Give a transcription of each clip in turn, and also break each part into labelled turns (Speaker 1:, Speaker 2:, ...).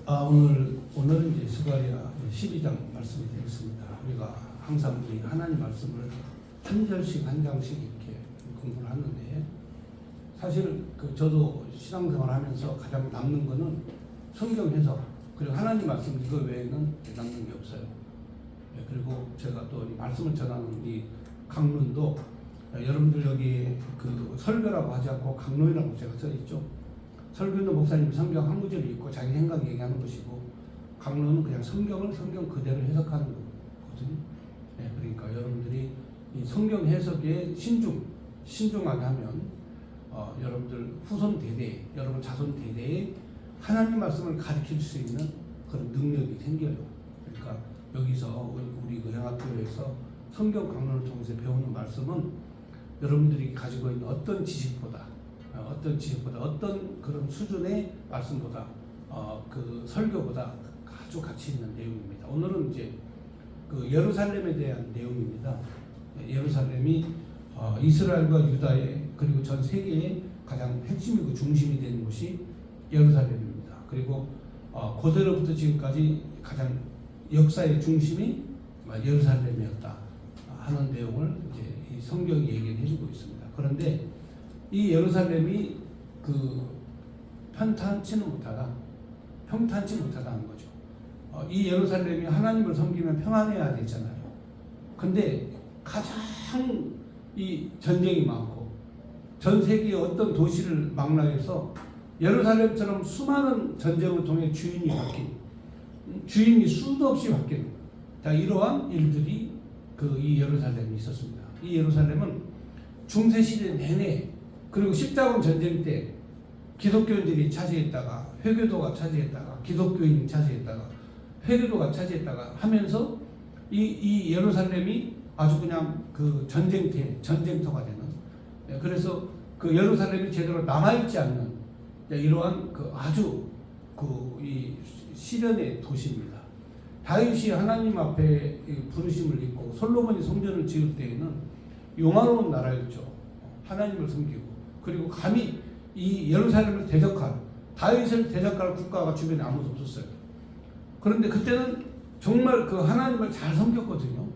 Speaker 1: 오늘은 이제 스가랴 12장 말씀이 되겠습니다. 우리가 항상 이 하나님 말씀을 한 절씩 한 장씩 이렇게 공부를 하는데, 사실 저도 신앙생활하면서 가장 남는 거는 성경 해석, 그리고 하나님 말씀 이거 외에는 남는 게 없어요. 그리고 제가 또 이 말씀을 전하는 이 강론도, 여러분들 여기 설교라고 하지 않고 강론이라고 제가 써 있죠. 설교는 목사님 성경 한 구절 읽고 자기 생각 얘기하는 것이고, 강론은 그냥 성경을 성경 그대로 해석하는 거거든요. 그러니까 여러분들이 이 성경 해석에 신중하게 하면 여러분들 후손 대대, 여러분 자손 대대에 하나님 말씀을 가르칠 수 있는 그런 능력이 생겨요. 그러니까 여기서 우리 영학교에서 성경 강론을 통해서 배우는 말씀은 여러분들이 가지고 있는 어떤 지식보다 어떤 그런 수준의 말씀보다 그 설교보다 아주 가치 있는 내용입니다. 오늘은 이제 예루살렘에 대한 내용입니다. 예루살렘이 이스라엘과 유다의 그리고 전 세계의 가장 핵심이고 중심이 되는 곳이 예루살렘입니다. 그리고 고대로부터 지금까지 가장 역사의 중심이 예루살렘이었다 하는 내용을 이제 이 성경이 얘기를 해주고 있습니다. 그런데 이 예루살렘이 평탄치 못하다 하는 거죠. 이 예루살렘이 하나님을 섬기면 평안해야 되잖아요. 근데 가장 이 전쟁이 많고 전 세계의 어떤 도시를 망라해서 예루살렘처럼 수많은 전쟁을 통해 주인이 수도 없이 바뀌는 이러한 일들이 이 예루살렘에 있었습니다. 이 예루살렘은 중세시대 내내, 그리고 십자군 전쟁 때 기독교인들이 차지했다가 회교도가 차지했다가 기독교인이 차지했다가 회교도가 차지했다가 하면서 이 예루살렘이 아주 그냥 전쟁터가 되는, 그래서 예루살렘이 제대로 남아있지 않는 이러한 아주 이 시련의 도시입니다. 다윗이 하나님 앞에 부르심을 입고 솔로몬이 성전을 지을 때에는 용화로운 나라였죠. 하나님을 섬기고, 그리고 감히 이 예루살렘을 다윗을 대적할 국가가 주변에 아무도 없었어요. 그런데 그때는 정말 하나님을 잘 섬겼거든요,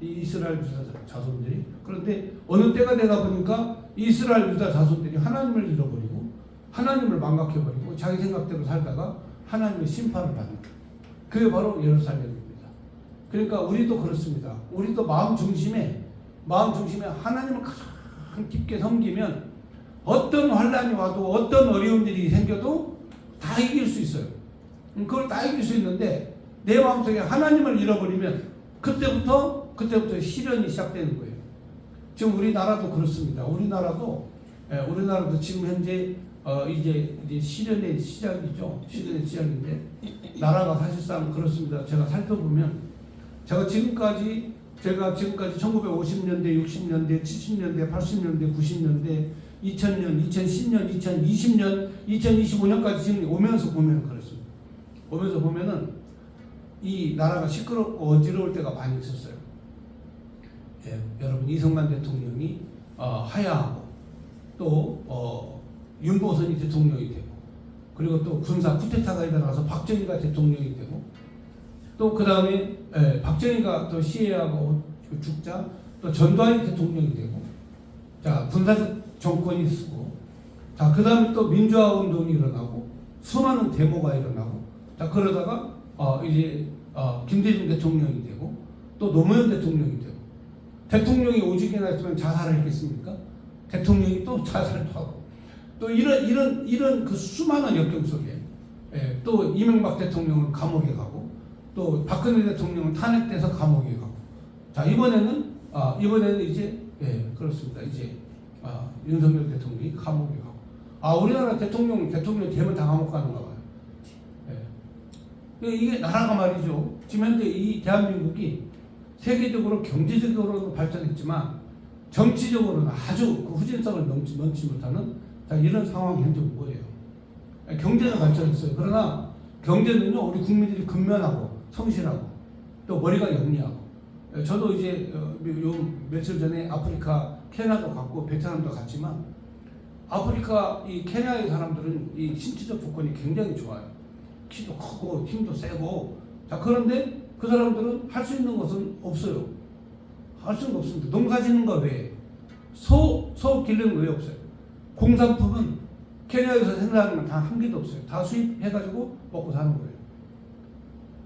Speaker 1: 이 이스라엘 유다 자손들이. 그런데 어느 때가 되다 보니까 이스라엘 유다 자손들이 하나님을 잃어버리고 하나님을 망각해버리고 자기 생각대로 살다가 하나님의 심판을 받는, 그게 바로 예루살렘입니다. 그러니까 우리도 그렇습니다. 우리도 마음 중심에 하나님을 가장 깊게 섬기면 어떤 환란이 와도 어떤 어려운 일이 생겨도 다 이길 수 있어요. 그걸 다 이길 수 있는데 내 마음속에 하나님을 잃어버리면 그때부터 시련이 시작되는 거예요. 지금 우리나라도 그렇습니다. 우리나라도 지금 현재 이제 시련의 시작이죠. 시련의 시작인데, 나라가 사실상 그렇습니다. 제가 살펴보면, 제가 지금까지 1950년대, 60년대, 70년대, 80년대, 90년대, 2000년, 2010년, 2020년, 2025년까지 지금 오면서 보면 그렇습니다. 오면서 보면은 이 나라가 시끄럽고 어지러울 때가 많이 있었어요. 여러분, 이승만 대통령이 하야하고, 또 윤보선이 대통령이 되고, 그리고 또 군사 쿠데타가 일어나서 박정희가 대통령이 되고, 또 그 다음에 박정희가 또 시해하고 죽자 또 전두환이 대통령이 되고, 군사적 정권이 쓰고, 그 다음에 또 민주화 운동이 일어나고 수많은 데모가 일어나고, 그러다가 이제 김대중 대통령이 되고, 또 노무현 대통령이 되고, 대통령이 오죽이나 했으면 자살을 했겠습니까? 대통령이 또 자살도 하고, 또 이런 수많은 역경 속에 또 이명박 대통령은 감옥에 가고, 또 박근혜 대통령은 탄핵돼서 감옥에 가고, 이번에는 이제 그렇습니다. 이제 윤석열 대통령이 감옥에 가고, 우리나라 대통령 되면 다 감옥 가는가 봐요. 이게 나라가 말이죠. 지금 현재 이 대한민국이 세계적으로 경제적으로 발전했지만 정치적으로는 아주 후진성을 넘지 못하는 이런 상황이 현재 온 거예요. 경제는 발전했어요. 그러나 경제는요, 우리 국민들이 근면하고 성실하고 또 머리가 영리하고, 저도 이제 며칠 전에 아프리카 케냐도 갔고 베트남도 갔지만, 아프리카 이 케냐의 사람들은 이 신체적 조건이 굉장히 좋아요. 키도 크고 힘도 세고. 자, 그런데 그 사람들은 할 수 있는 것은 없어요. 할 수는 없습니다. 농사 짓는 거 외에. 소 기르는 거 왜 없어요? 공산품은 케냐에서 생산하는 건 다 한 개도 없어요. 다 수입해가지고 먹고 사는 거예요.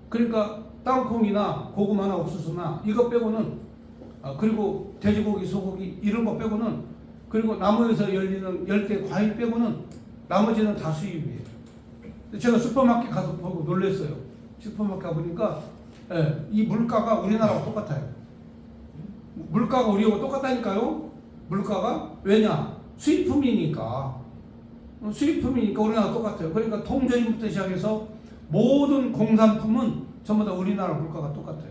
Speaker 1: 그러니까 땅콩이나 고구마나 옥수수나 이거 빼고는, 그리고 돼지고기, 소고기 이런 거 빼고는, 그리고 나무에서 열리는 열대 과일 빼고는 나머지는 다 수입이에요. 제가 슈퍼마켓 가서 보고 놀랐어요. 슈퍼마켓 가보니까 이 물가가 우리나라와 똑같아요. 물가가 우리하고 똑같다니까요. 물가가. 왜냐? 수입품이니까 우리나라 똑같아요. 그러니까 통조림부터 시작해서 모든 공산품은 전부 다 우리나라 물가가 똑같아요.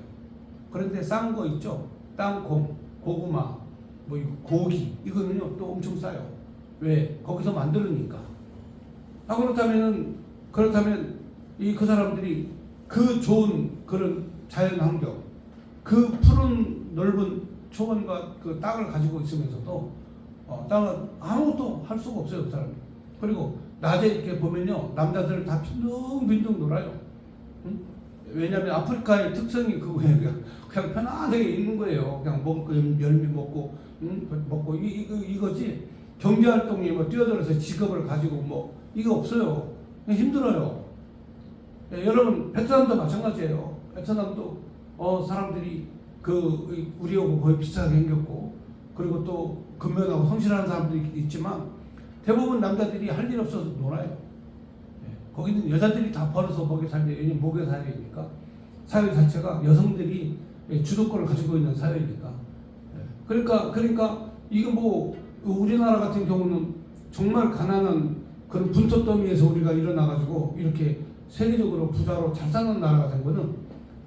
Speaker 1: 그런데 싼 거 있죠? 땅콩, 고구마, 뭐 고기 이거는요 또 엄청 싸요. 왜? 거기서 만들으니까. 그렇다면 그 사람들이 그 좋은 그런 자연 환경, 그 푸른 넓은 초원과 그 땅을 가지고 있으면서도 땅은 아무것도 할 수가 없어요, 그 사람이. 그리고 낮에 이렇게 보면요, 남자들 다 빈둥빈둥 놀아요. 응? 왜냐하면 아프리카의 특성이 그거예요. 그냥 편안하게 있는 거예요. 그냥 먹을 거 열매 먹고, 먹고 이거지. 경제활동이 뭐 뛰어들어서 직업을 가지고 뭐 이거 없어요. 힘들어요. 여러분 베트남도 마찬가지예요. 베트남도 사람들이 우리하고 거의 비슷하게 생겼고, 그리고 또 근면하고 성실한 사람들이 있지만 대부분 남자들이 할 일 없어서 놀아요. 거기는 여자들이 다 벌어서 먹여 살려요. 왜냐면 먹여 살리니까. 사회 자체가 여성들이 주도권을 가지고 있는 사회니까. 그러니까 이거 뭐 우리나라 같은 경우는 정말 가난한 그런 분토 더미에서 우리가 일어나가지고 이렇게 세계적으로 부자로 잘 사는 나라가 된 거는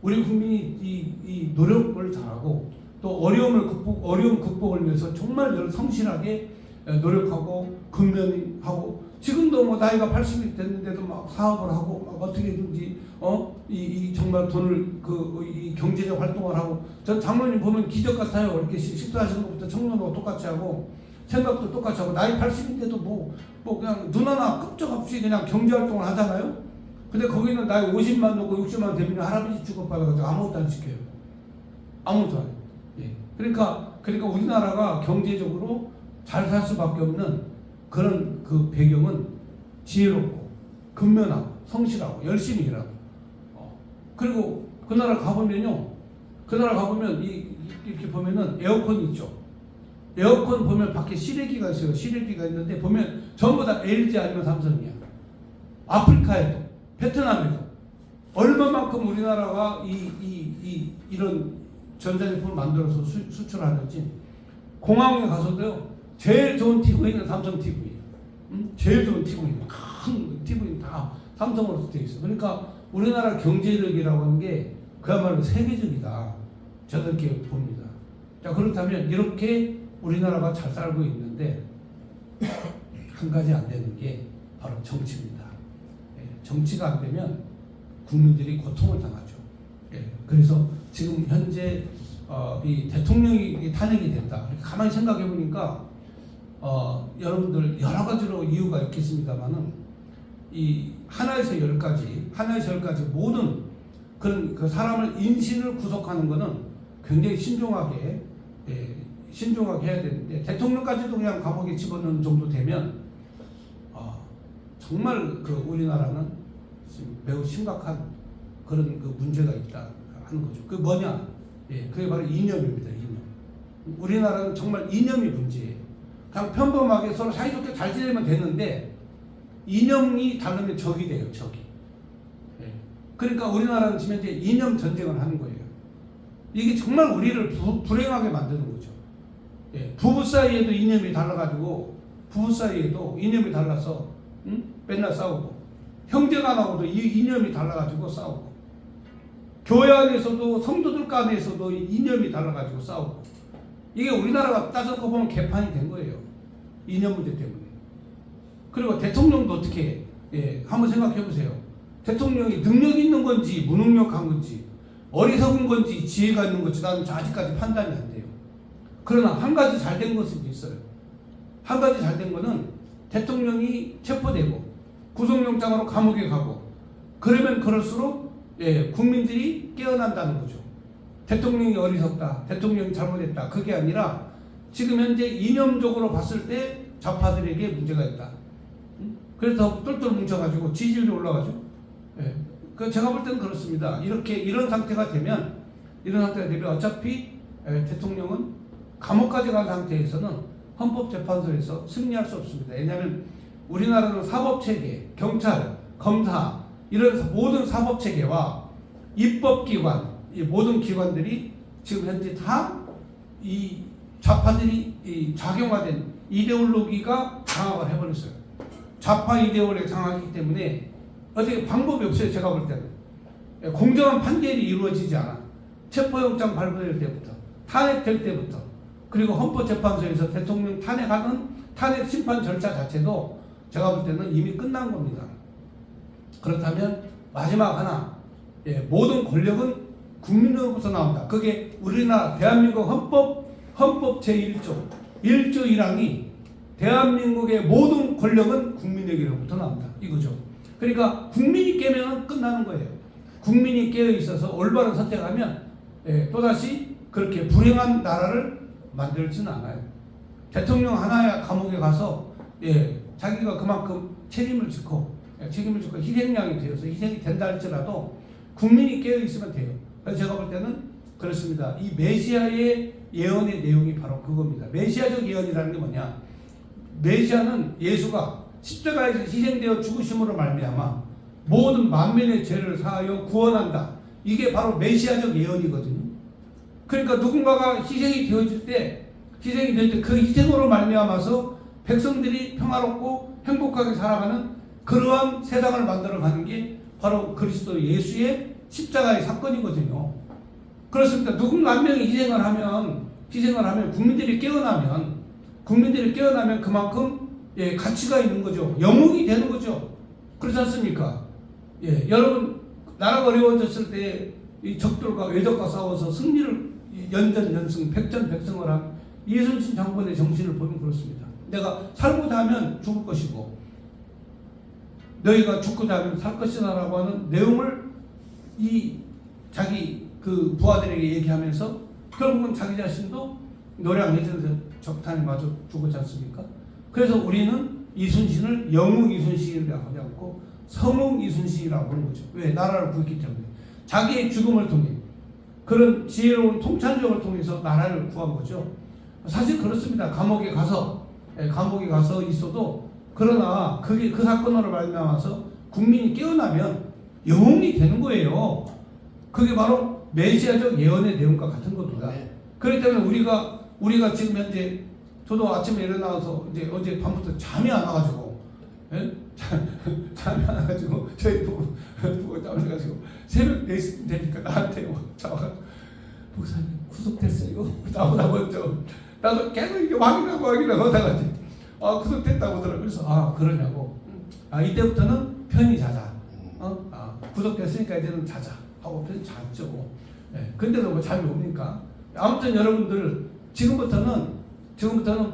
Speaker 1: 우리 국민이 이 노력을 잘하고 또 어려움 극복을 위해서 정말 성실하게 노력하고 근면하고, 지금도 뭐 나이가 80이 됐는데도 막 사업을 하고 막 어떻게든지 정말 돈을 이 경제적 활동을 하고. 전 장로님 보면 기적 같아요. 이렇게 식사하시는 것부터 청년도 똑같이 하고 생각도 똑같이 하고, 나이 80인데도 뭐 그냥 눈 하나 끔찍없이 그냥 경제 활동을 하잖아요. 근데 거기는 나이 50만 넘고 60만 되면 할아버지 취급받아가지고 아무것도 안 시켜요. 아무것도 안 해요. 예. 그러니까 우리나라가 경제적으로 잘 살 수밖에 없는 그런 그 배경은 지혜롭고 근면하고 성실하고 열심히 일하고. 그리고 그 나라 가보면 이렇게 보면은 에어컨이 있죠. 에어컨 보면 밖에 실외기가 있어요. 실외기가 있는데 보면 전부 다 LG 아니면 삼성이야. 아프리카에도, 베트남에도 얼마만큼 우리나라가 이런 전자제품을 만들어서 수출하는지. 공항에 가서도요, 제일 좋은 TV는 삼성 TV. 제일 좋은 TV는 큰 TV는 다 삼성으로 되어 있어. 그러니까 우리나라 경제력이라고 하는 게 그야말로 세계적이다. 저는 이렇게 봅니다. 자, 그렇다면 이렇게 우리나라가 잘 살고 있는데 한 가지 안 되는 게 바로 정치입니다. 정치가 안 되면 국민들이 고통을 당하죠. 그래서 지금 현재 이 대통령이 탄핵이 됐다. 가만히 생각해 보니까 여러분들 여러 가지로 이유가 있겠습니다만은 이 하나에서 열까지 모든 그런 그 사람을 인신을 구속하는 것은 굉장히 신중하게 해야 되는데, 대통령까지도 그냥 감옥에 집어넣는 정도 되면 정말 그 우리나라는 지금 매우 심각한 그런 그 문제가 있다 하는 거죠. 그 뭐냐? 그게 바로 이념입니다. 이념. 우리나라는 정말 이념이 문제예요. 그냥 평범하게 서로 사이좋게 잘 지내면 되는데 이념이 다르면 적이 돼요. 적이. 그러니까 우리나라는 지금 현재 이념 전쟁을 하는 거예요. 이게 정말 우리를 불행하게 만드는 거죠. 부부 사이에도 이념이 달라가지고 달라서 맨날 싸우고, 형제가 나오도 이념이 달라가지고 싸우고, 교회 안에서도 성도들 간에서도 이념이 달라가지고 싸우고. 이게 우리나라가 따져서 보면 개판이 된 거예요. 이념 문제 때문에. 그리고 대통령도 어떻게 한번 생각해 보세요. 대통령이 능력 있는 건지 무능력한 건지 어리석은 건지 지혜가 있는 건지 나는 아직까지 판단이 안 돼요. 그러나 한 가지 잘 된 것은 있어요. 한 가지 잘 된 거는 대통령이 체포되고 구속영장으로 감옥에 가고 그러면 그럴수록 국민들이 깨어난다는 거죠. 대통령이 어리석다, 대통령이 잘못했다, 그게 아니라 지금 현재 이념적으로 봤을 때 좌파들에게 문제가 있다. 그래서 똘똘 뭉쳐가지고 지지율이 올라가죠. 제가 볼 때는 그렇습니다. 이런 상태가 되면 어차피 대통령은 감옥까지 간 상태에서는 헌법재판소에서 승리할 수 없습니다. 왜냐하면 우리나라는 사법체계, 경찰, 검사 이런 모든 사법체계와 입법기관, 이 모든 기관들이 지금 현재 다 이 좌파들이 작용화된 이데올로기가 장악을 해버렸어요. 좌파 이데올로기가 장악하기 때문에 어떻게 방법이 없어요. 제가 볼 때는 공정한 판결이 이루어지지 않아. 체포영장 발부될 때부터, 탄핵될 때부터, 그리고 헌법재판소에서 대통령 탄핵하는 탄핵 심판 절차 자체도 제가 볼 때는 이미 끝난 겁니다. 그렇다면 마지막 하나, 모든 권력은 국민으로부터 나온다. 그게 우리나라 대한민국 헌법 제1조 1항이 대한민국의 모든 권력은 국민에게로부터 나온다. 이거죠. 그러니까 국민이 깨면 끝나는 거예요. 국민이 깨어 있어서 올바른 선택하면 또다시 그렇게 불행한 나라를 만들지는 않아요. 대통령 하나야 감옥에 가서 자기가 그만큼 책임을 짓고 희생양이 되어서 희생이 된다 할지라도 국민이 깨어 있으면 돼요. 그래서 제가 볼 때는 그렇습니다. 이 메시아의 예언의 내용이 바로 그겁니다. 메시아적 예언이라는 게 뭐냐? 메시아는 예수가 십자가에서 희생되어 죽으심으로 말미암아 모든 만민의 죄를 사하여 구원한다. 이게 바로 메시아적 예언이거든요. 그러니까 누군가가 희생이 되어질 때 그 희생으로 말미암아서 백성들이 평화롭고 행복하게 살아가는 그러한 세상을 만들어가는 게 바로 그리스도 예수의 십자가의 사건이거든요. 그렇습니다. 누군가 한 명이 희생을 하면 국민들이 깨어나면 그만큼 가치가 있는 거죠. 영웅이 되는 거죠. 그렇지 않습니까? 여러분 나라가 어려워졌을 때 이 적들과 외적과 싸워서 승리를 연전연승 백전백승을 한 이순신 장군의 정신을 보면 그렇습니다. 내가 살고자 하면 죽을 것이고 너희가 죽고자 하면 살 것이다라고 하는 내용을 이 자기 그 부하들에게 얘기하면서 결국은 자기 자신도 노량 해전에서 적탄에 맞아 죽었지 않습니까? 그래서 우리는 이순신을 영웅 이순신이라고 하지 않고 성웅 이순신이라고 하는 거죠. 왜? 나라를 구했기 때문에. 자기의 죽음을 통해 그런 지혜로운 통찰력을 통해서 나라를 구한 거죠. 사실 그렇습니다. 감옥에 가서 있어도 그러나 그게 그 사건으로 말미암아서 국민이 깨어나면 영웅이 되는 거예요. 그게 바로 메시아적 예언의 내용과 같은 겁니다. 그렇기 때문에 우리가 지금 현재 저도 아침에 일어나서 이제 어제 밤부터 잠이 안 와가지고 잠이 안 와가지고 저희 보고 잠을 새벽 4시 되니까 나한테 와가지고 목사님 구속됐어요. 나보다 먼저 나도 계속 이게 확인하고 하다가 구속됐다고 하더라고요. 그래서 그러냐고. 이때부터는 편히 자자. 구속됐으니까 이제는 자자 하고 편히 잤죠. 근데도 뭐 잠이 옵니까? 아무튼 여러분들 지금부터는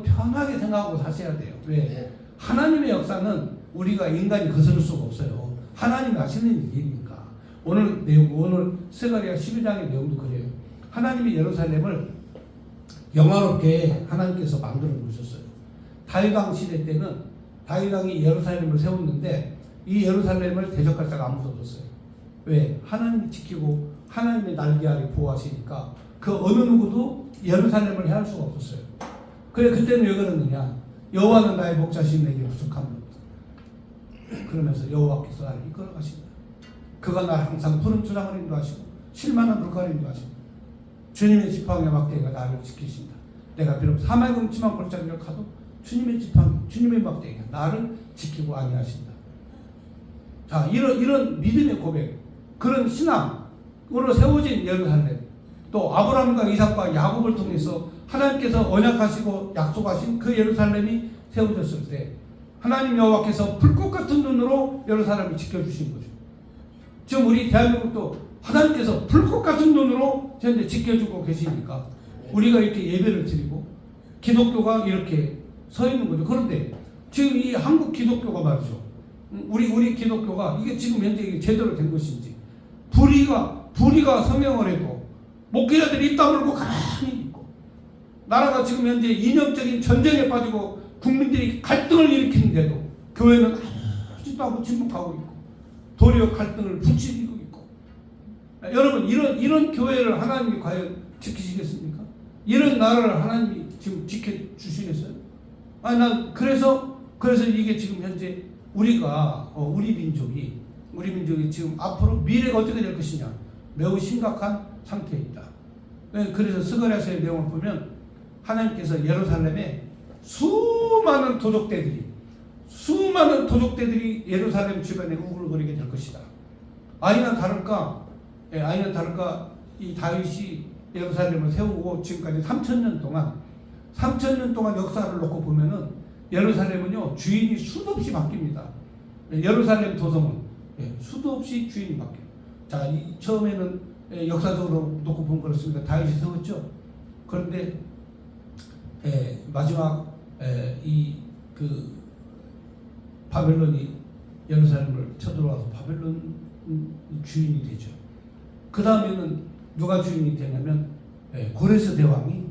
Speaker 1: 편하게 생각하고 사셔야 돼요. 왜? 하나님의 역사는 우리가 인간이 거스를 수가 없어요. 하나님이 하시는 일이니까. 오늘 스가랴 12장의 내용도 그래요. 하나님이 예루살렘을 영화롭게 하나님께서 만들어 놓으셨어요. 다윗왕 시대 때는 다윗왕이 예루살렘을 세웠는데 이 예루살렘을 대적할 자가 아무도 없었어요. 왜? 하나님이 지키고 하나님의 날개 아래 보호하시니까 그 어느 누구도 예루살렘을 해할 수가 없었어요. 그래 그때는 왜 그러느냐? 여호와는 나의 목자시니 내게 부족함이 없다. 그러면서 여호와께서 나를 이끌어 가십니다. 그가 나를 항상 푸른 초장을 인도하시고 실만한 물가를 인도하십니다. 주님의 지팡이와 막대기가 나를 지키신다. 내가 비록 사망의 음침한 골짜기를 가도 주님의 지팡이, 주님의 막대기가 나를 지키고 안위하신다. 자, 이런 믿음의 고백, 그런 신앙으로 세워진 예루살렘, 또 아브라함과 이삭과 야곱을 통해서 하나님께서 언약하시고 약속하신 그 예루살렘이 세워졌을 때 하나님 여호와께서 불꽃 같은 눈으로 예루살렘을 지켜주신 거죠. 지금 우리 대한민국도 하나님께서 불꽃 같은 눈으로 현재 지켜주고 계시니까 우리가 이렇게 예배를 드리고 기독교가 이렇게 서 있는 거죠. 그런데 지금 이 한국 기독교가 말이죠. 우리 기독교가 이게 지금 현재 이게 제대로 된 것인지, 불의가 성행을 해도 목회자들이 입 다물고 가만히 있고, 나라가 지금 현재 이념적인 전쟁에 빠지고 국민들이 갈등을 일으키는데도 교회는 아무렇지도 않고 침묵하고 있고 도리어 갈등을 부추기고 있고. 여러분, 이런 교회를 하나님이 과연 지키시겠습니까? 이런 나라를 하나님이 지금 지켜주시겠어요? 난 그래서 이게 지금 현재 우리가 우리 민족이 지금 앞으로 미래가 어떻게 될 것이냐, 매우 심각한 상태에 있다. 그래서 스가랴서의 내용을 보면 하나님께서 예루살렘에 수많은 도적대들이 예루살렘 주변에 우글거리게 될 것이다. 아니나 다를까 이 다윗이 예루살렘을 세우고 지금까지 3,000년 동안 역사를 놓고 보면은 예루살렘은요, 주인이 수도 없이 바뀝니다. 예루살렘 도성은 수도 없이 주인이 바뀌어요. 자, 처음에는 역사적으로 놓고 보면 그렇습니다. 다윗이 세웠죠. 그런데 마지막 바벨론이 예루살렘을 쳐들어와서 바벨론 주인이 되죠. 그 다음에는 누가 주인이 되냐면 고레스 대왕이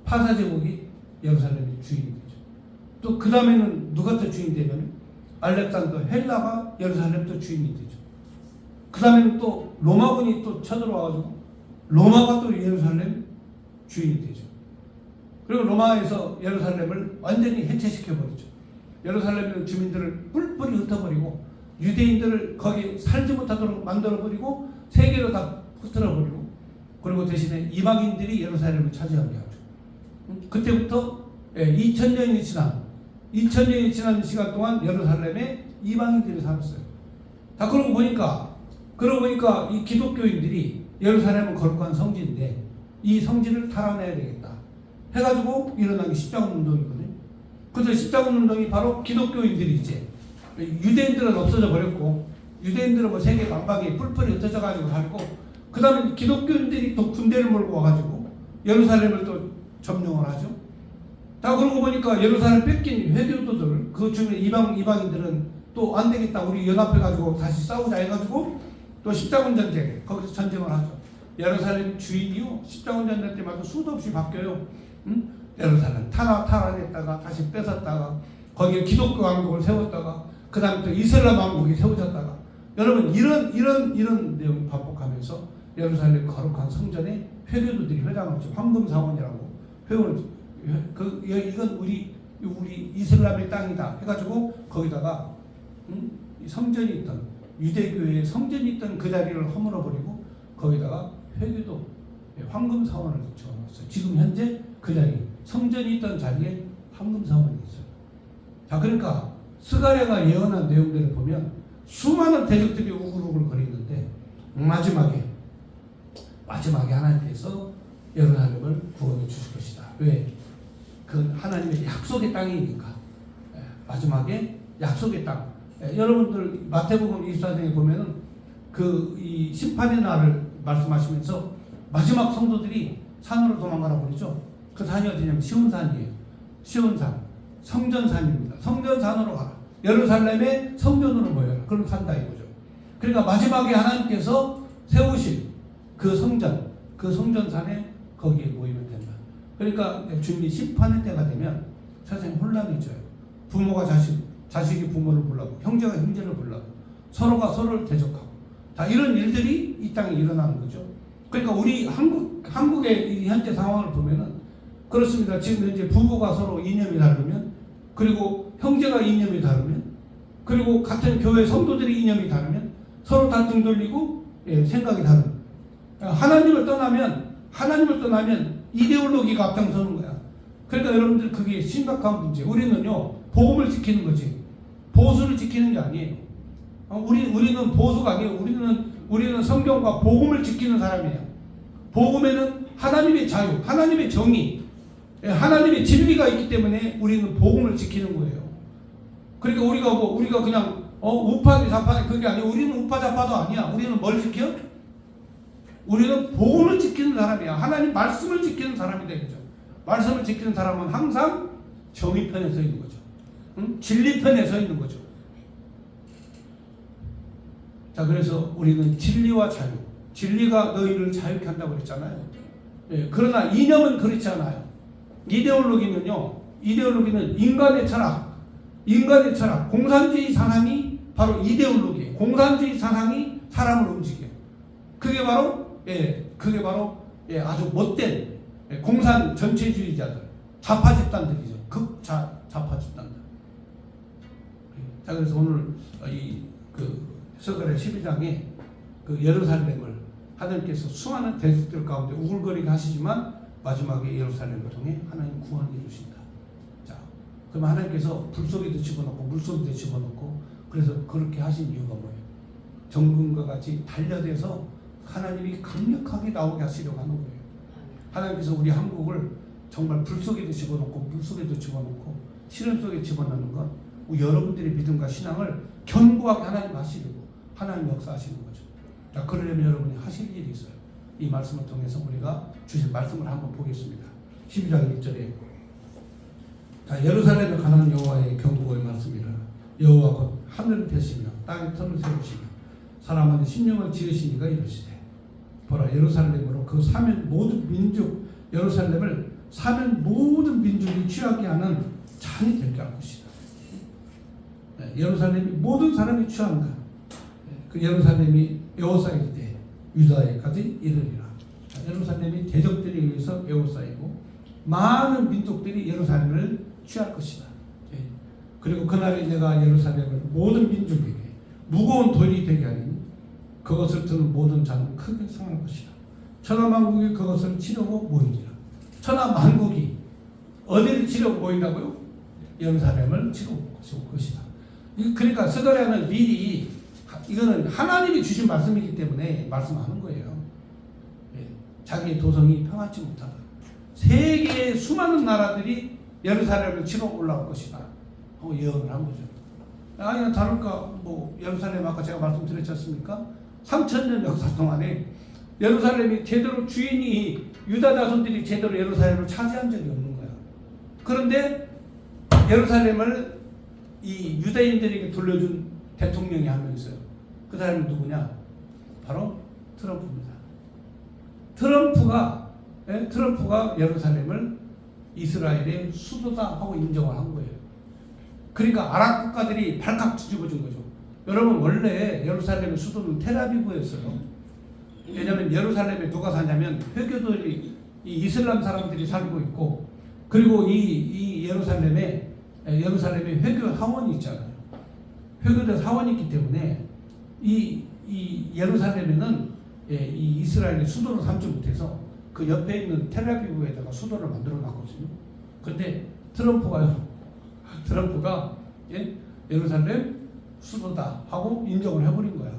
Speaker 1: 파사 제국이 예루살렘의 주인이 되죠. 또 그 다음에는 누가 또 주인이 되냐면 알렉산더 헬라가 예루살렘 또 주인이 되죠. 그 다음에는 또 로마군이 또 쳐들어와가지고 로마가 또 예루살렘 주인이 되죠. 그리고 로마에서 예루살렘을 완전히 해체시켜버리죠. 예루살렘 주민들을 뿔뿔이 흩어버리고 유대인들을 거기 살지 못하도록 만들어버리고 세계로 다 흩어버리고, 그리고 대신에 이방인들이 예루살렘을 차지하게 하죠. 그때부터 2000년이 지난 시간 동안 예루살렘에 이방인들이 살았어요. 자, 그러고 보니까 이 기독교인들이 예루살렘은 거룩한 성지인데 이 성지를 탈환해야 되겠다 해가지고 일어난 게 십자군 운동이거든요. 그래서 십자군 운동이 바로 기독교인들이 이제 유대인들은 없어져 버렸고, 유대인들은 세계 만방에 뿔뿔이 흩어져 가지고 살고, 그 다음에 기독교인들이 또 군대를 몰고 와가지고 예루살렘을 또 점령을 하죠. 자, 그러고 보니까 예루살렘 뺏긴 회교도들, 그 주변에 이방인들은 또 안 되겠다, 우리 연합해가지고 다시 싸우자 해가지고 또 십자군 전쟁, 거기서 전쟁을 하죠. 예루살렘 주인이요, 십자군 전쟁 때마다 수도 없이 바뀌어요. 예루살렘 탈환했다가 다시 뺏었다가 거기에 기독교 왕국을 세웠다가 그 다음에 또 이슬람 왕국이 세워졌다가, 여러분 이런 내용이 반복하면서 예루살렘 거룩한 성전에 회교도들이 회당을 하죠. 황금사원이라고 회원을, 이건 우리 이슬람의 땅이다 해가지고 거기다가 성전이 있던, 유대교의 성전이 있던 그 자리를 허물어버리고 거기다가 회교도 황금사원을 지어놨어요. 지금 현재 그 자리, 성전이 있던 자리에 황금사원이 있어요. 자, 그러니까 스가랴가 예언한 내용들을 보면 수많은 대적들이 우글우글 거리는데 마지막에 하나님께서 예루살렘을 구원해 주실 것이다. 왜? 그 하나님의 약속의 땅이니까. 마지막에 약속의 땅. 여러분들 마태복음 24장에 보면은 이 심판의 날을 말씀하시면서 마지막 성도들이 산으로 도망가라고 그러죠. 그 산이 어디냐면 시온산이에요. 시온산, 성전산입니다. 성전산으로 가라. 예루살렘의 성전으로 모여라. 그럼 산다 이거죠. 그러니까 마지막에 하나님께서 세우실 그 성전산에 거기에 모이면 된다. 그러니까 주님이 심판의 때가 되면 세상이 혼란해져요. 부모가 자식이 부모를 불러고, 형제가 형제를 불러고, 서로가 서로를 대적하고, 다 이런 일들이 이 땅에 일어나는 거죠. 그러니까 우리 한국의 현재 상황을 보면은 그렇습니다. 지금 현재 부부가 서로 이념이 다르면, 그리고 형제가 이념이 다르면, 그리고 같은 교회 성도들이 이념이 다르면 서로 다 등 돌리고 생각이 다른. 하나님을 떠나면 이데올로기가 앞장서는 거야. 그러니까 여러분들 그게 심각한 문제. 우리는요 복음을 지키는 거지 보수를 지키는 게 아니에요. 우리는 보수가 아니에요. 우리는 성경과 복음을 지키는 사람이에요. 복음에는 하나님의 자유, 하나님의 정의, 하나님의 진리가 있기 때문에 우리는 복음을 지키는 거예요. 그러니까 우리가 그냥 우파 좌파 그게 아니에요. 우리는 우파 좌파도 아니야. 우리는 뭘 지켜? 우리는 복음을 지키는 사람이야. 하나님 말씀을 지키는 사람이 되겠죠. 말씀을 지키는 사람은 항상 정의 편에 서 있는 거죠. 진리 편에 서 있는 거죠. 자, 그래서 우리는 진리와 자유, 진리가 너희를 자유케 한다고 그랬잖아요. 예, 그러나 이념은 그렇지 않아요. 이데올로기는 인간의 철학, 공산주의 사상이 바로 이데올로기예요. 공산주의 사상이 사람을 움직여요. 그게 바로 아주 못된 공산 전체주의자들, 좌파 집단들이죠. 좌파 집단들. 자, 그래서 오늘 서가랴 12장에 그 예루살렘을 하나님께서 수많은 대적들 가운데 우글거리게 하시지만 마지막에 예루살렘을 통해 하나님 구원을 이루신다. 자, 그럼 하나님께서 불 속에도 집어넣고 물 속에도 집어넣고 그래서 그렇게 하신 이유가 뭐예요? 정금과 같이 단련돼서 하나님이 강력하게 나오게 하시려고 하는 거예요. 하나님께서 우리 한국을 정말 불 속에도 집어넣고 물 속에도 집어넣고 시련 속에 집어넣는 건 여러분들의 믿음과 신앙을 견고하게 하나님 하시려고 하나님 역사하시는 거죠. 자, 그러려면 여러분이 하실 일이 있어요. 이 말씀을 통해서 우리가 주신 말씀을 한번 보겠습니다. 12장 1절에 자, 예루살렘에 관한 여호와의 경고의 말씀이라. 여호와 곧 하늘을 펴시며 땅에 터를 세우시며 사람한테 심령을 지으시니가 이르시되 보라 예루살렘으로 그 사면 모든 민족 예루살렘을 사면 모든 민족이 취하게 하는 잔이 되게 할 것이다. 예루살렘이 모든 사람이 취한다. 그 예루살렘이 에워싸일 때 유다에까지 이르리라. 예루살렘이 대적들에 의해서 에워싸이고 많은 민족들이 예루살렘을 취할 것이다. 그리고 그날에 내가 예루살렘을 모든 민족에게 무거운 돌이 되게 하리니 그것을 드는 모든 자는 크게 상할 것이다. 천하만국이 그것을 치려고 모이니라. 천하만국이 어디를 치려고 모인다고요? 예루살렘을 치려고 올 것이다. 그러니까 스가랴는 미리 이거는 하나님이 주신 말씀이기 때문에 말씀하는 거예요. 자기의 도성이 평안치 못하다. 세계의 수많은 나라들이 예루살렘을 치러 올라올 것이다 하고 예언을 한 거죠. 아니 다를까 예루살렘 아까 제가 말씀드렸지 않습니까? 3000년 역사 동안에 예루살렘이 제대로 주인이 유다 자손들이 제대로 예루살렘을 차지한 적이 없는 거야. 그런데 예루살렘을 이 유대인들에게 돌려준 대통령이 한 명 있어요. 그 사람이 누구냐? 바로 트럼프입니다. 트럼프가 예루살렘을 이스라엘의 수도다 하고 인정을 한 거예요. 그러니까 아랍 국가들이 발칵 뒤집어진 거죠. 여러분 원래 예루살렘의 수도는 텔아비브였어요. 왜냐하면 예루살렘에 누가 사냐면 회교들이 이 이슬람 사람들이 살고 있고 그리고 이 예루살렘에 회교 사원이 있잖아요. 회교대 사원이 있기 때문에 이 예루살렘에는 이 이스라엘의 수도를 삼지 못해서 그 옆에 있는 텔아비브에다가 수도를 만들어 놨거든요. 그런데 트럼프가 예루살렘 수도다 하고 인정을 해버린 거야.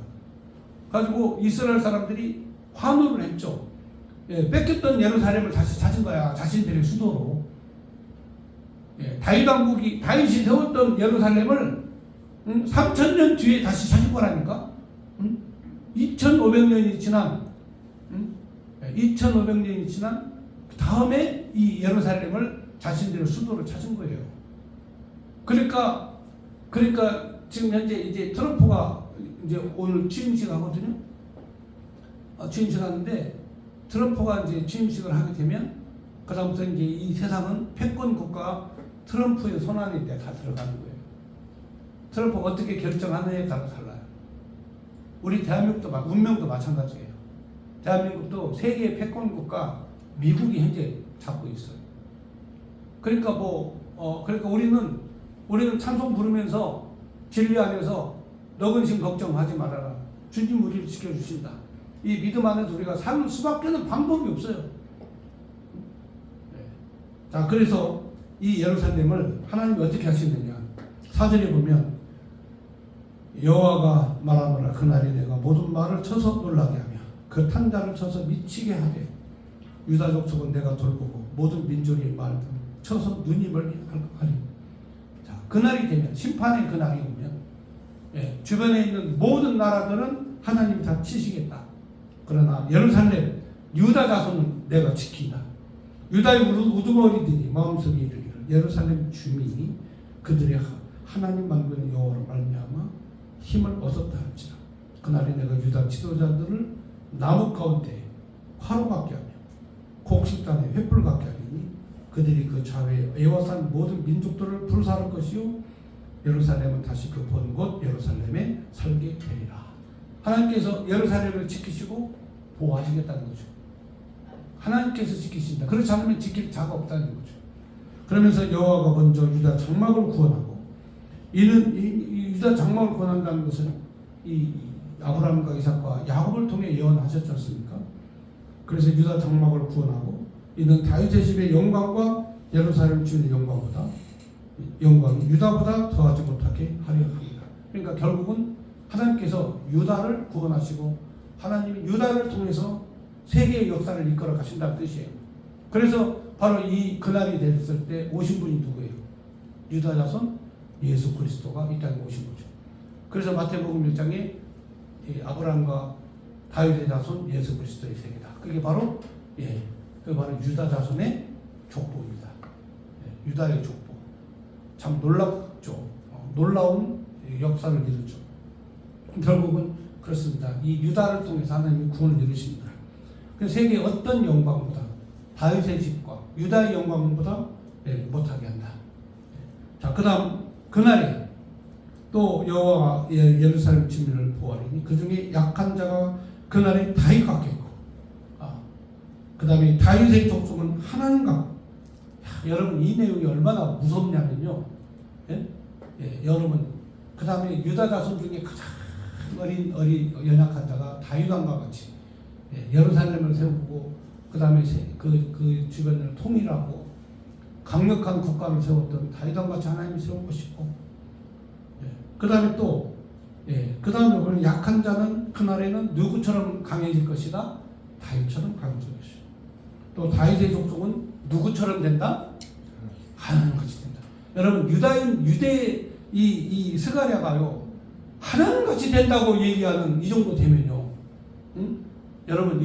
Speaker 1: 가지고 이스라엘 사람들이 환호를 했죠. 뺏겼던 예루살렘을 다시 찾은 거야. 자신들의 수도로. 다윗이 세웠던 예루살렘을 3000년 뒤에 다시 찾은 거라니까. 2500년이 지난 그 다음에 이 예루살렘을 자신들의 수도로 찾은 거예요. 그러니까 지금 현재 이제 트럼프가 이제 오늘 취임식 하거든요. 취임식 하는데 트럼프가 이제 취임식을 하게 되면 그다음부터 이제 이 세상은 패권 국가 트럼프의 손안에 다 들어가는 거예요. 트럼프가 어떻게 결정하느냐에 따라 달라요. 우리 대한민국도 운명도 마찬가지예요. 대한민국도 세계의 패권 국가 미국이 현재 잡고 있어요. 그러니까 그러니까 우리는 찬송 부르면서 진리 안에서 너 근심 걱정하지 말아라. 주님 우리를 지켜주신다. 이 믿음 안에서 우리가 살 수밖에는 방법이 없어요. 자, 그래서 이 예루살렘을 하나님이 어떻게 하시느냐. 4절에 보면 여호와가 말하노라 그날에 내가 모든 말을 쳐서 놀라게 하며 그 탄자를 쳐서 미치게 하되 유다 족속은 내가 돌보고 모든 민족의 말을 쳐서 눈이 멀게 하리. 자, 그날이 되면 심판의 그날이 오면 주변에 있는 모든 나라들은 하나님이 다 치시겠다. 그러나 예루살렘 유다 자손은 내가 지킨다. 유다의 우두머리들이 마음속에 이르기를 예루살렘 주민이 그들의 하나님 만드는 여호와로 말미암아 힘을 얻었다 할지라. 그날에 내가 유다 지도자들을 나무 가운데 화로 같게 하며 곡식단에 횃불 같게 하리니 그들이 그 좌우에 애워싼 모든 민족들을 불사할 것이요 예루살렘은 다시 그 본 곳 예루살렘에 살게 되리라. 하나님께서 예루살렘을 지키시고 보호하시겠다는 거죠. 하나님께서 지키신다. 그렇지 않으면 지킬 자가 없다는 거죠. 그러면서 여호와가 먼저 유다 장막을 구원하고 이는 이 유다 장막을 구원한다는 것은 이 아브라함과 이삭과 야곱을 통해 예언하셨지 않습니까? 그래서 유다 장막을 구원하고 이는 다윗의 집의 영광과 예루살렘 주인의 영광보다 유다보다 더하지 못하게 하려 합니다. 그러니까 결국은 하나님께서 유다를 구원하시고 하나님이 유다를 통해서 세계의 역사를 이끌어 가신다는 뜻이에요. 그래서 바로 이 그날이 됐을 때 오신 분이 누구예요? 유다 자손 예수 그리스도가 이 땅에 오신 거죠. 그래서 마태복음 1장에 아브라함과 다윗의 자손 예수 그리스도의 세계다. 그게 바로 그게 바로 유다 자손의 족보입니다. 유다의 족보. 참 놀랍죠. 놀라운 역사를 이루죠. 결국은 그렇습니다. 이 유다를 통해서 하나님이 구원을 이루십니다. 그래서 세계의 어떤 영광보다 다윗의 집과 유다의 영광보다 못하게 한다. 자, 그 다음 그날에 또 여호와가 예루살렘 진민을 보호하리니 그 중에 약한 자가 그날에 다윗 같겠고 그 다음에 다윗의 족속은 하나님 같고 여러분 이 내용이 얼마나 무섭냐면요. 여러분 그 다음에 유다 자손 중에 가장 어린 연약한 자가 다윗 왕과 같이 예루살렘을 세우고 그 다음에 그 주변을 통일하고 강력한 국가를 세웠던 다윗 왕 같이 하나님이 세운 것이고 그 다음에 또 그 다음에 약한 자는 그날에는 누구처럼 강해질 것이다? 다윗처럼 강해질 것이다. 또 다윗의 족속은 누구처럼 된다? 하나님 같이 된다. 여러분 유대 이 스가랴가요 하나님 같이 된다고 얘기하는 이 정도 되면요, 여러분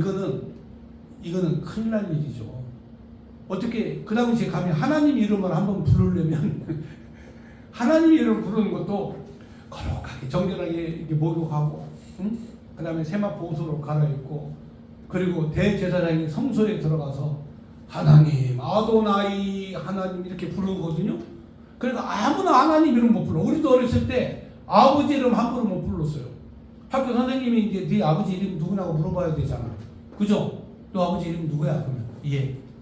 Speaker 1: 이거는 큰일 날 일이죠. 어떻게 그 당시에 감히 하나님 이름을 한번 부르려면 하나님 이름을 부르는 것도 거룩하게 정결하게 이렇게 목욕하고, 그 다음에 세마포 옷으로 갈아입고, 그리고 대제사장이 성소에 들어가서 하나님, 아도나이 하나님 이렇게 부르거든요. 그러니까 아무나 하나님 이름 못 불러. 우리도 어렸을 때 아버지 이름 함부로 못 불렀어요. 학교 선생님이 이제 네 아버지 이름 누구냐고 물어봐야 되잖아. 그죠? 너 아버지 이름 누구야? 그러면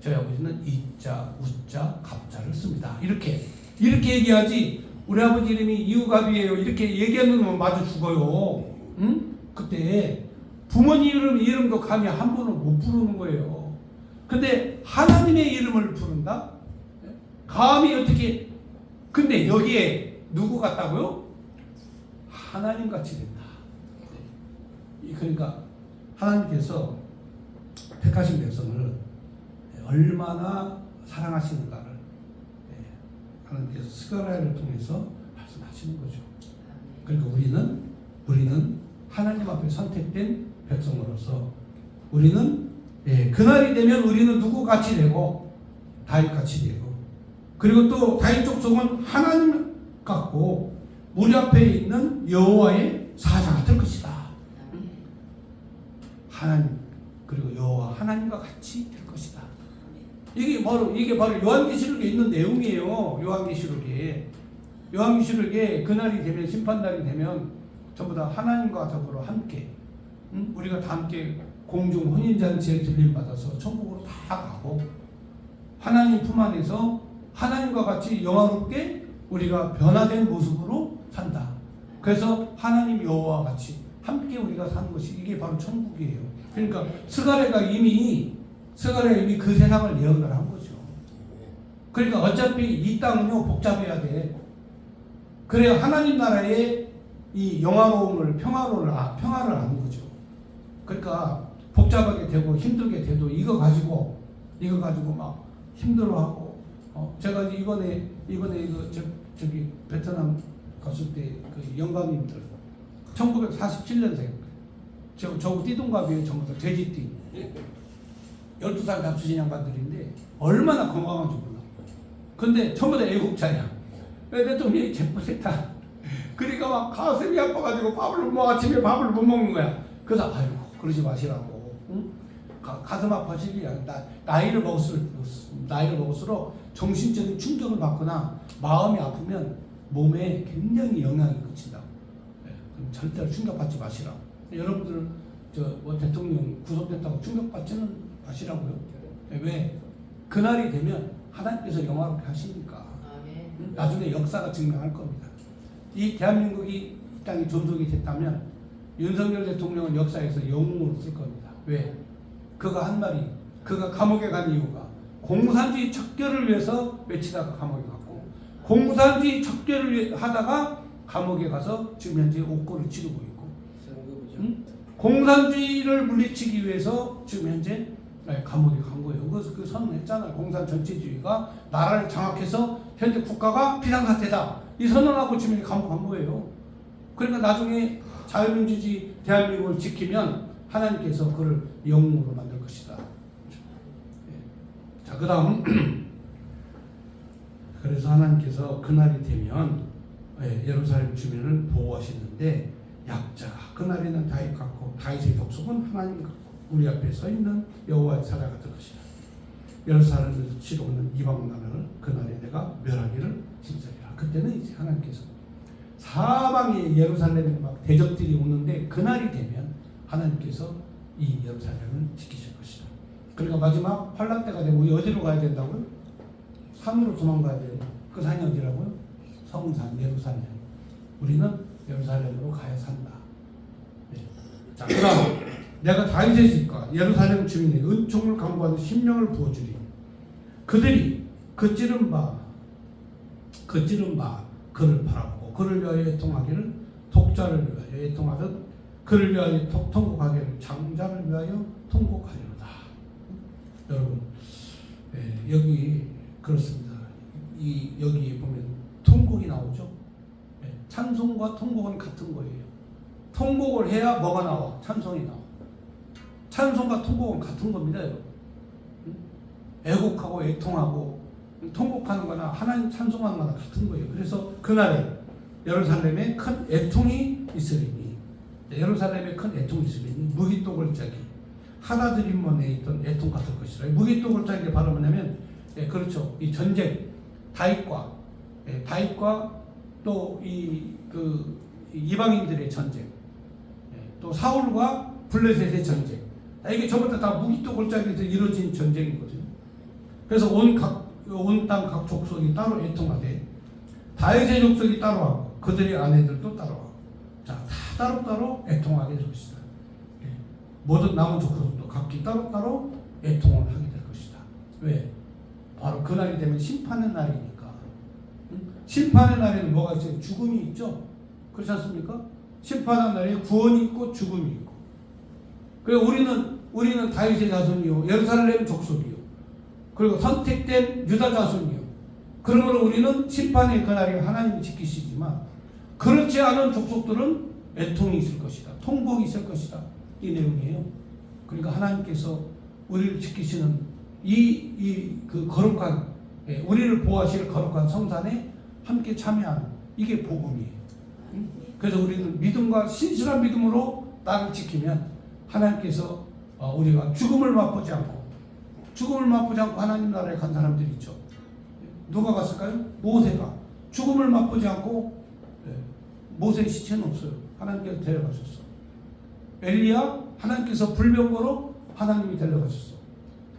Speaker 1: 저희 아버지는 이자, 우자, 갑자를 씁니다. 이렇게 얘기하지. 우리 아버지 이름이 이우갑이에요. 이렇게 얘기하는 건 마저 죽어요. 응? 그때 부모님 이름도 감히 함부로 못 부르는 거예요. 근데 하나님의 이름을 부른다? 감히 어떻게? 근데 여기에 누구 같다고요? 하나님 같이 된다. 그러니까 하나님께서 택하신 백성을 얼마나 사랑하시는가를 하나님께서 스가랴를 통해서 말씀하시는 거죠. 그러니까 우리는 하나님 앞에 선택된 백성으로서 우리는 그날이 되면 우리는 누구 같이 되고 다윗 같이 되고, 그리고 또 다윗 족속은 하나님 같고 우리 앞에 있는 여호와의 사자가 될 것이다. 하나님 그리고 여호와 하나님과 같이 될 것이다. 이게 바로 요한계시록에 있는 내용이에요. 요한계시록에 그날이 되면, 심판날이 되면 전부 다 하나님과 더불어 함께, 우리가 다 함께 공중 혼인잔치에 들림받아서 천국으로 다 가고 하나님 품 안에서 하나님과 같이 영화롭게 우리가 변화된 모습으로 산다. 그래서 하나님 여호와와 같이 함께 우리가 사는 것이 이게 바로 천국이에요. 그러니까 스가랴가 이미 그 세상을 예언을 한 거죠. 그러니까 어차피 이 땅은요 복잡해야 돼. 그래야 하나님 나라의 이 영화로움을 평화를 아는 거죠. 그러니까 복잡하게 되고 힘들게 돼도 이거 가지고 막 힘들어하고, 제가 이번에 저기 베트남 갔을 때 그 영감님들 1947년생 저거 띠동갑이에요. 전부 다 돼지띠 12살 잡수신 양반들인데 얼마나 건강한지 몰라. 근데 전부 다 애국자야. 대통령이 재벌했다. 그러니까 막 가슴이 아파가지고 아침에 밥을 못 먹는 거야. 그래서 아이고 그러지 마시라고. 응? 가슴 아파지기 나이를 먹을수록 정신적인 충격을 받거나 마음이 아프면 몸에 굉장히 영향이 끼친다고. 네, 그럼 절대로 충격받지 마시라고. 여러분들 대통령 구속됐다고 충격받지는 마시라고요. 네, 왜? 그날이 되면 하나님께서 영화롭게 하시니까. 나중에 역사가 증명할 겁니다. 이 대한민국이 이 땅이 존속이 됐다면 윤석열 대통령은 역사에서 영웅으로 쓸 겁니다. 왜? 그가 한 말이, 그가 감옥에 간 이유가 공산주의 척결을 위해서 외치다가 감옥에 갔고, 공산주의 척결을 하다가 감옥에 가서 지금 현재 옥고를 치르고 있고, 공산주의를 물리치기 위해서 지금 현재 감옥에 간 거예요. 그 선언했잖아요. 공산 전체주의가 나라를 장악해서 현재 국가가 비상사태다. 이 선언하고 지금 감옥 간 거예요. 그러니까 나중에 자유민주주의 대한민국을 지키면 하나님께서 그를 영웅으로 만들 것이다. 자, 그 다음 그래서 하나님께서 그날이 되면 예루살렘 주민을 보호하시는데 약자, 그날에는 다윗 같고 다윗의 족속은 하나님 같고 우리 앞에 서 있는 여호와의 사자 같을 것이다. 예루살렘에서 치러 오는 이방 나라를 그날에 내가 멸하기를 진짜리라. 그때는 이제 하나님께서 사방에 예루살렘에 막 대적들이 오는데 그날이 되면 하나님께서 이 예루살렘을 지키실 것이다. 그러니까 마지막 환란 때가 되면 우리 어디로 가야 된다고요? 산으로 도망가야 돼요. 그 산이 어디라고요? 성산 예루살렘. 우리는 예루살렘으로 가야 산다. 네. 자, 그다음 내가 다윗의 집과 예루살렘 주민의 은총을 강구하는 신명을 부어주리. 그들이 그찌른 바 그를 바라보고 그를 위하여 애통하기를 독자를 위하여 애통하듯 그를 위하여 통곡하기를 장자를 위하여 통곡하리로다. 여러분, 여기 그렇습니다. 여기 보면 통곡이 나오죠. 찬송과 통곡은 같은 거예요. 통곡을 해야 뭐가 나와? 찬송이 나와. 찬송과 통곡은 같은 겁니다, 여러분. 애곡하고 애통하고 통곡하는 거나 하나님 찬송하는 거나 같은 거예요. 그래서 그날에 예루살렘에 큰 애통이 있으리니, 예루살렘에 큰 애통이 있으리니 무기또골짜기 하다드림몬에 있던 애통 같을 것이라. 무기또골짜기가 바로 뭐냐면, 그렇죠, 이 전쟁, 다윗과 또 이방인들의 전쟁, 또 사울과 블레셋의 전쟁, 이게 전부 다 무기또골짜기에서 이루어진 전쟁이거든요. 그래서 온 땅 각 족속이 따로 애통하되 다윗의 족속이 따로 하고 그들의 아내들도 따로 하고, 자, 다 따로따로 애통하게 될 것이다. 모든 남은 족속도 각기 따로따로 애통을 하게 될 것이다. 왜? 바로 그날이 되면 심판의 날이니까. 심판의 날에는 뭐가 있어요? 죽음이 있죠. 그렇지 않습니까? 심판의 날에 구원이 있고 죽음이 있고. 그리고 우리는 다윗의 자손이요, 예루살렘 족속이요, 그리고 선택된 유다 자손이요. 그러므로 우리는 심판의 그날에 하나님이 지키시지만 그렇지 않은 족속들은 애통이 있을 것이다. 통곡이 있을 것이다. 이 내용이에요. 그러니까 하나님께서 우리를 지키시는 그 거룩한, 우리를 보호하실 거룩한 성산에 함께 참여하는, 이게 복음이에요. 그래서 우리는 믿음과 신실한 믿음으로 나를 지키면 하나님께서 우리가 죽음을 맛보지 않고 하나님 나라에 간 사람들이 있죠. 누가 갔을까요? 모세가 죽음을 맛보지 않고, 모세의 시체는 없어요. 하나님께서 데려가셨어. 엘리야, 하나님께서 불병거로 하나님이 데려가셨어.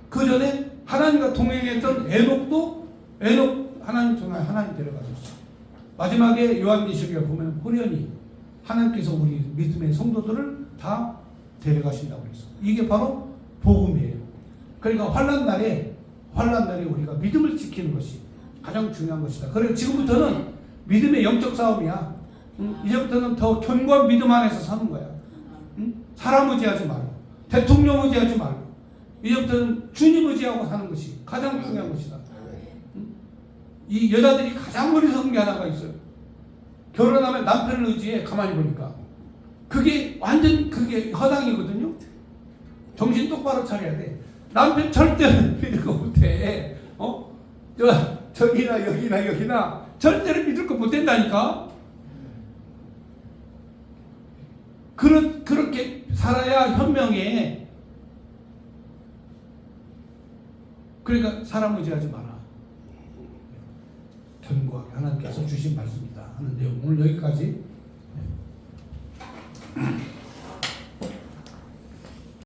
Speaker 1: 그 전에 하나님과 동행했던 에녹 하나님 통해 하나님 데려가셨어. 마지막에 요한계시록에 보면 호련히 하나님께서 우리 믿음의 성도들을 다 데려가신다고 그랬어. 이게 바로 복음이에요. 그러니까 환난 날에 우리가 믿음을 지키는 것이 가장 중요한 것이다. 그래서 지금부터는 믿음의 영적 싸움이야. 이제부터는 더 견고한 믿음 안에서 사는 거야. 사람 의지하지 말고, 대통령 의지하지 말고, 이제부터는 주님 의지하고 사는 것이 가장 중요한 것이다. 이 여자들이 가장 어리석은 게 하나가 있어요. 결혼하면 남편을 의지해. 가만히 보니까 그게 허당이거든요. 정신 똑바로 차려야 돼. 남편 절대로 믿을 거 못해. 저기나 여기나 절대로 믿을 거 못된다니까. 그렇게 살아야 현명해. 그러니까 사람 의지하지 마라. 견고하게 하나님께서 주신 말씀이다 하는 내용. 오늘 여기까지